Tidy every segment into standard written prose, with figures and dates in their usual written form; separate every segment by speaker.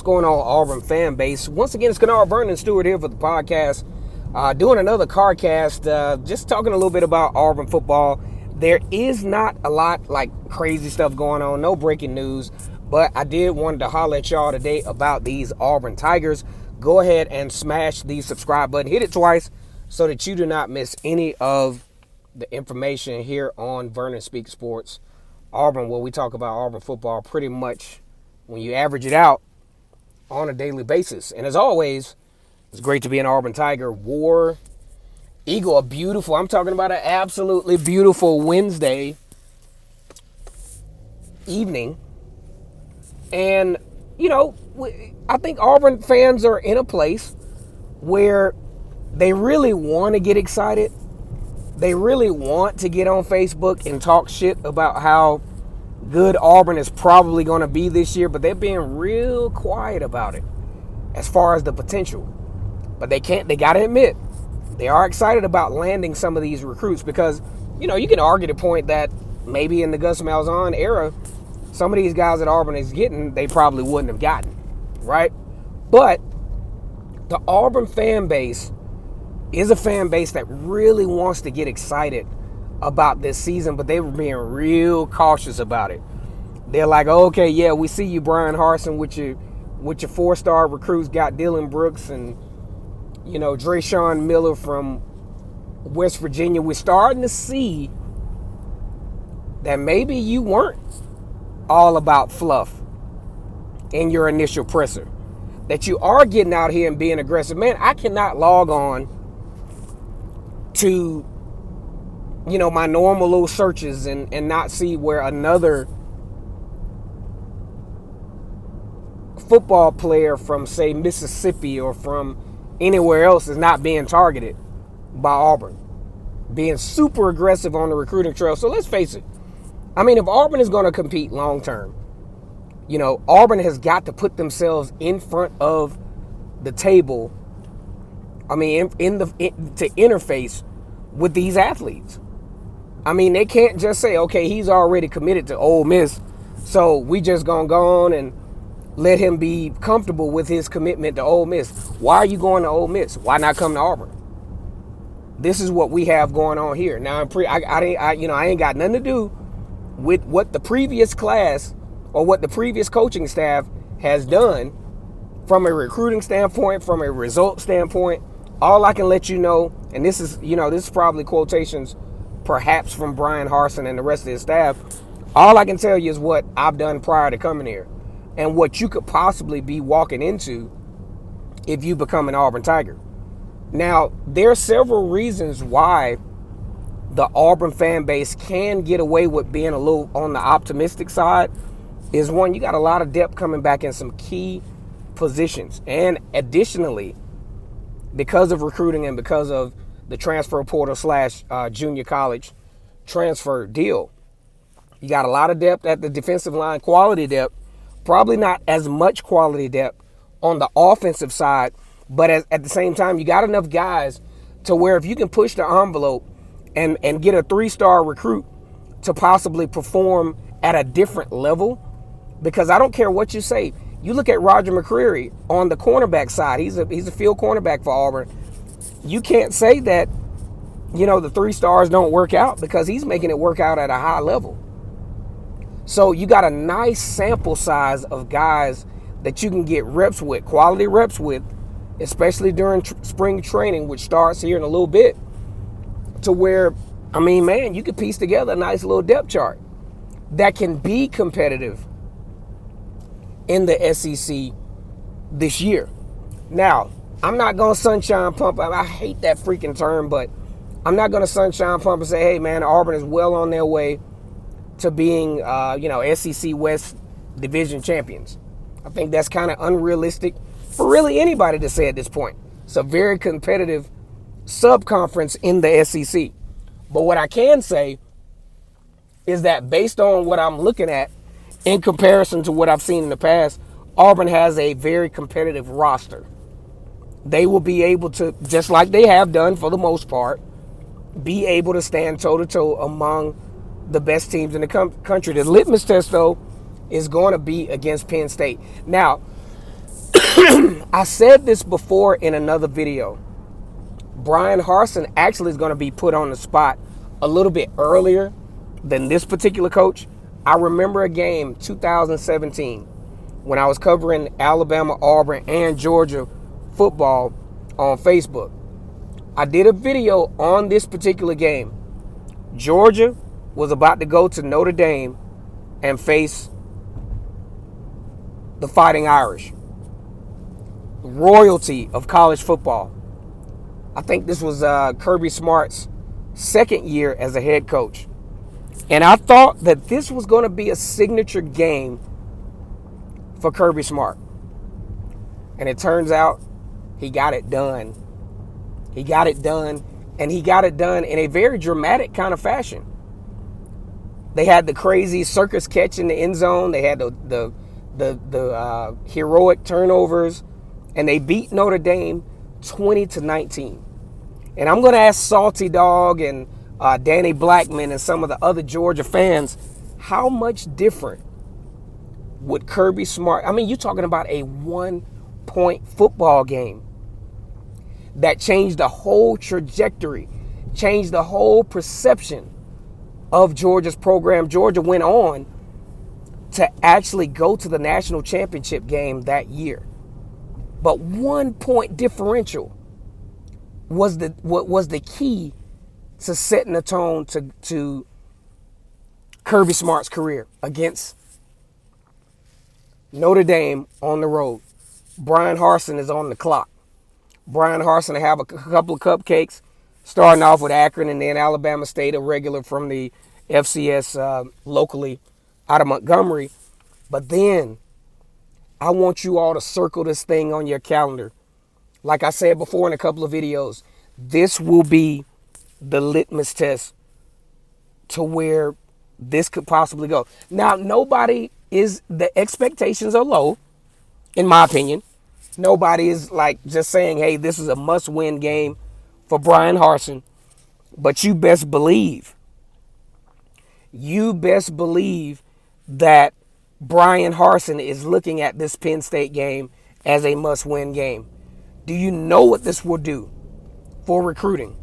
Speaker 1: going on, Auburn fan base? Once again, it's Kennard Vernon Stewart here for the podcast. Doing another CarCast, just talking a little bit about Auburn football. There is not a lot like crazy stuff going on, no breaking news, but I did want to holler at y'all today about these Auburn Tigers. Go ahead and smash the subscribe button. Hit it twice so that you do not miss any of the information here on Vernon Speak Sports Auburn, where we talk about Auburn football pretty much when you average it out on a daily basis. And as always, it's great to be an Auburn Tiger. War Eagle, I'm talking about an absolutely beautiful Wednesday evening. And, you know, I think Auburn fans are in a place where they really want to get excited. They really want to get on Facebook and talk shit about how good Auburn is probably going to be this year, but they're being real quiet about it as far as the potential. But they got to admit, they are excited about landing some of these recruits because, you know, you can argue the point that maybe in the Gus Malzahn era, some of these guys that Auburn is getting, they probably wouldn't have gotten, right? But the Auburn fan base is a fan base that really wants to get excited about this season, but they were being real cautious about it. They're like, oh, okay, yeah, we see you, Bryan Harsin, with your four-star recruits, got Dylan Brooks and, you know, Drayshawn Miller from West Virginia. We're starting to see that maybe you weren't all about fluff in your initial presser, that you are getting out here and being aggressive. Man, I cannot log on to, you know, my normal little searches and not see where another football player from, say, Mississippi or from anywhere else is not being targeted by Auburn, being super aggressive on the recruiting trail. So let's face it. I mean, if Auburn is going to compete long term, you know, Auburn has got to put themselves in front of the table. I mean, to interface with these athletes. I mean, they can't just say, okay, he's already committed to Ole Miss, so we just gonna go on and let him be comfortable with his commitment to Ole Miss. Why are you going to Ole Miss? Why not come to Auburn? This is what we have going on here. Now, I ain't got nothing to do with what the previous class or what the previous coaching staff has done from a recruiting standpoint, from a result standpoint. All I can let you know, and this is probably quotations perhaps from Bryan Harsin and the rest of his staff, all I can tell you is what I've done prior to coming here and what you could possibly be walking into if you become an Auburn Tiger. Now, there are several reasons why the Auburn fan base can get away with being a little on the optimistic side. Is one, you got a lot of depth coming back in some key positions. And additionally, because of recruiting and because of the transfer portal / junior college transfer deal, you got a lot of depth at the defensive line, quality depth, probably not as much quality depth on the offensive side, but at the same time, you got enough guys to where if you can push the envelope and get a 3-star recruit to possibly perform at a different level, because I don't care what you say. You look at Roger McCreary on the cornerback side. He's a field cornerback for Auburn. You can't say that, you know, the 3 stars don't work out because he's making it work out at a high level. So you got a nice sample size of guys that you can get reps with, quality reps with, especially during spring training, which starts here in a little bit, to where, I mean, man, you could piece together a nice little depth chart that can be competitive in the SEC this year. Now, I'm not going to sunshine pump. I hate that freaking term, but I'm not going to sunshine pump and say, hey, man, Auburn is well on their way to being, SEC West division champions. I think that's kind of unrealistic for really anybody to say at this point. It's a very competitive sub-conference in the SEC. But what I can say is that based on what I'm looking at in comparison to what I've seen in the past, Auburn has a very competitive roster. They will be able to, just like they have done for the most part, be able to stand toe-to-toe among the best teams in the country. The litmus test, though, is going to be against Penn State. Now, I said this before in another video. Bryan Harsin actually is going to be put on the spot a little bit earlier than this particular coach. I remember a game 2017 when I was covering Alabama, Auburn, and Georgia football on Facebook. I did a video on this particular game. Georgia was about to go to Notre Dame and face the Fighting Irish, royalty of college football. I think this was Kirby Smart's second year as a head coach. And I thought that this was going to be a signature game for Kirby Smart. And it turns out he got it done. He got it done, and he got it done in a very dramatic kind of fashion. They had the crazy circus catch in the end zone. They had the heroic turnovers, and they beat Notre Dame 20-19. And I'm going to ask Salty Dog and Danny Blackman and some of the other Georgia fans, how much different would Kirby Smart? I mean, you're talking about a 1-point football game that changed the whole trajectory, changed the whole perception of Georgia's program. Georgia went on to actually go to the national championship game that year. But 1-point differential was the key to setting the tone to Kirby Smart's career against Notre Dame on the road. Bryan Harsin is on the clock. Bryan Harsin will have a couple of cupcakes, starting off with Akron and then Alabama State, a regular from the FCS locally out of Montgomery. But then I want you all to circle this thing on your calendar. Like I said before in a couple of videos, this will be the litmus test to where this could possibly go. Now, the expectations are low, in my opinion. Nobody is like just saying, hey, this is a must-win game for Bryan Harsin. But you best believe that Bryan Harsin is looking at this Penn State game as a must-win game. Do you know what this will do for recruiting?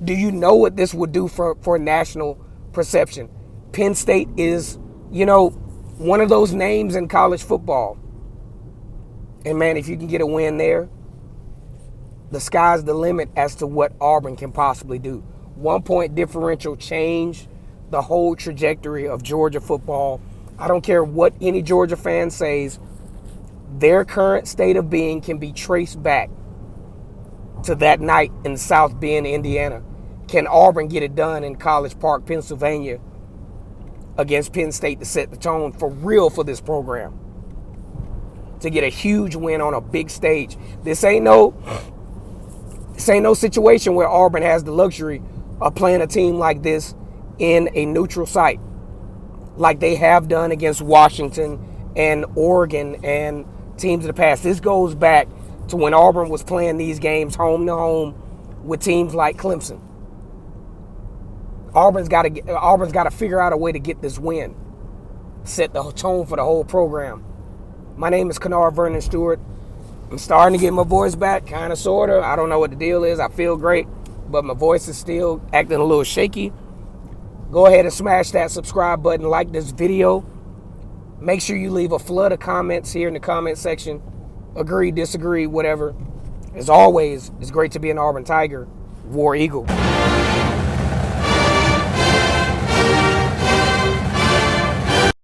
Speaker 1: Do you know what this would do for national perception? Penn State is, one of those names in college football. And man, if you can get a win there, the sky's the limit as to what Auburn can possibly do. 1-point differential changed the whole trajectory of Georgia football. I don't care what any Georgia fan says, their current state of being can be traced back to that night in South Bend, Indiana. Can Auburn get it done in College Park, Pennsylvania against Penn State to set the tone for real for this program? To get a huge win on a big stage. This ain't no situation where Auburn has the luxury of playing a team like this in a neutral site, like they have done against Washington and Oregon and teams of the past. This goes back to when Auburn was playing these games home to home with teams like Clemson. Auburn's got to figure out a way to get this win, set the tone for the whole program. My name is Kennard Vernon Stewart. I'm starting to get my voice back, kind of, sort of. I don't know what the deal is. I feel great, but my voice is still acting a little shaky. Go ahead and smash that subscribe button, like this video. Make sure you leave a flood of comments here in the comment section. Agree, disagree, whatever. As always, it's great to be an Auburn Tiger, War Eagle.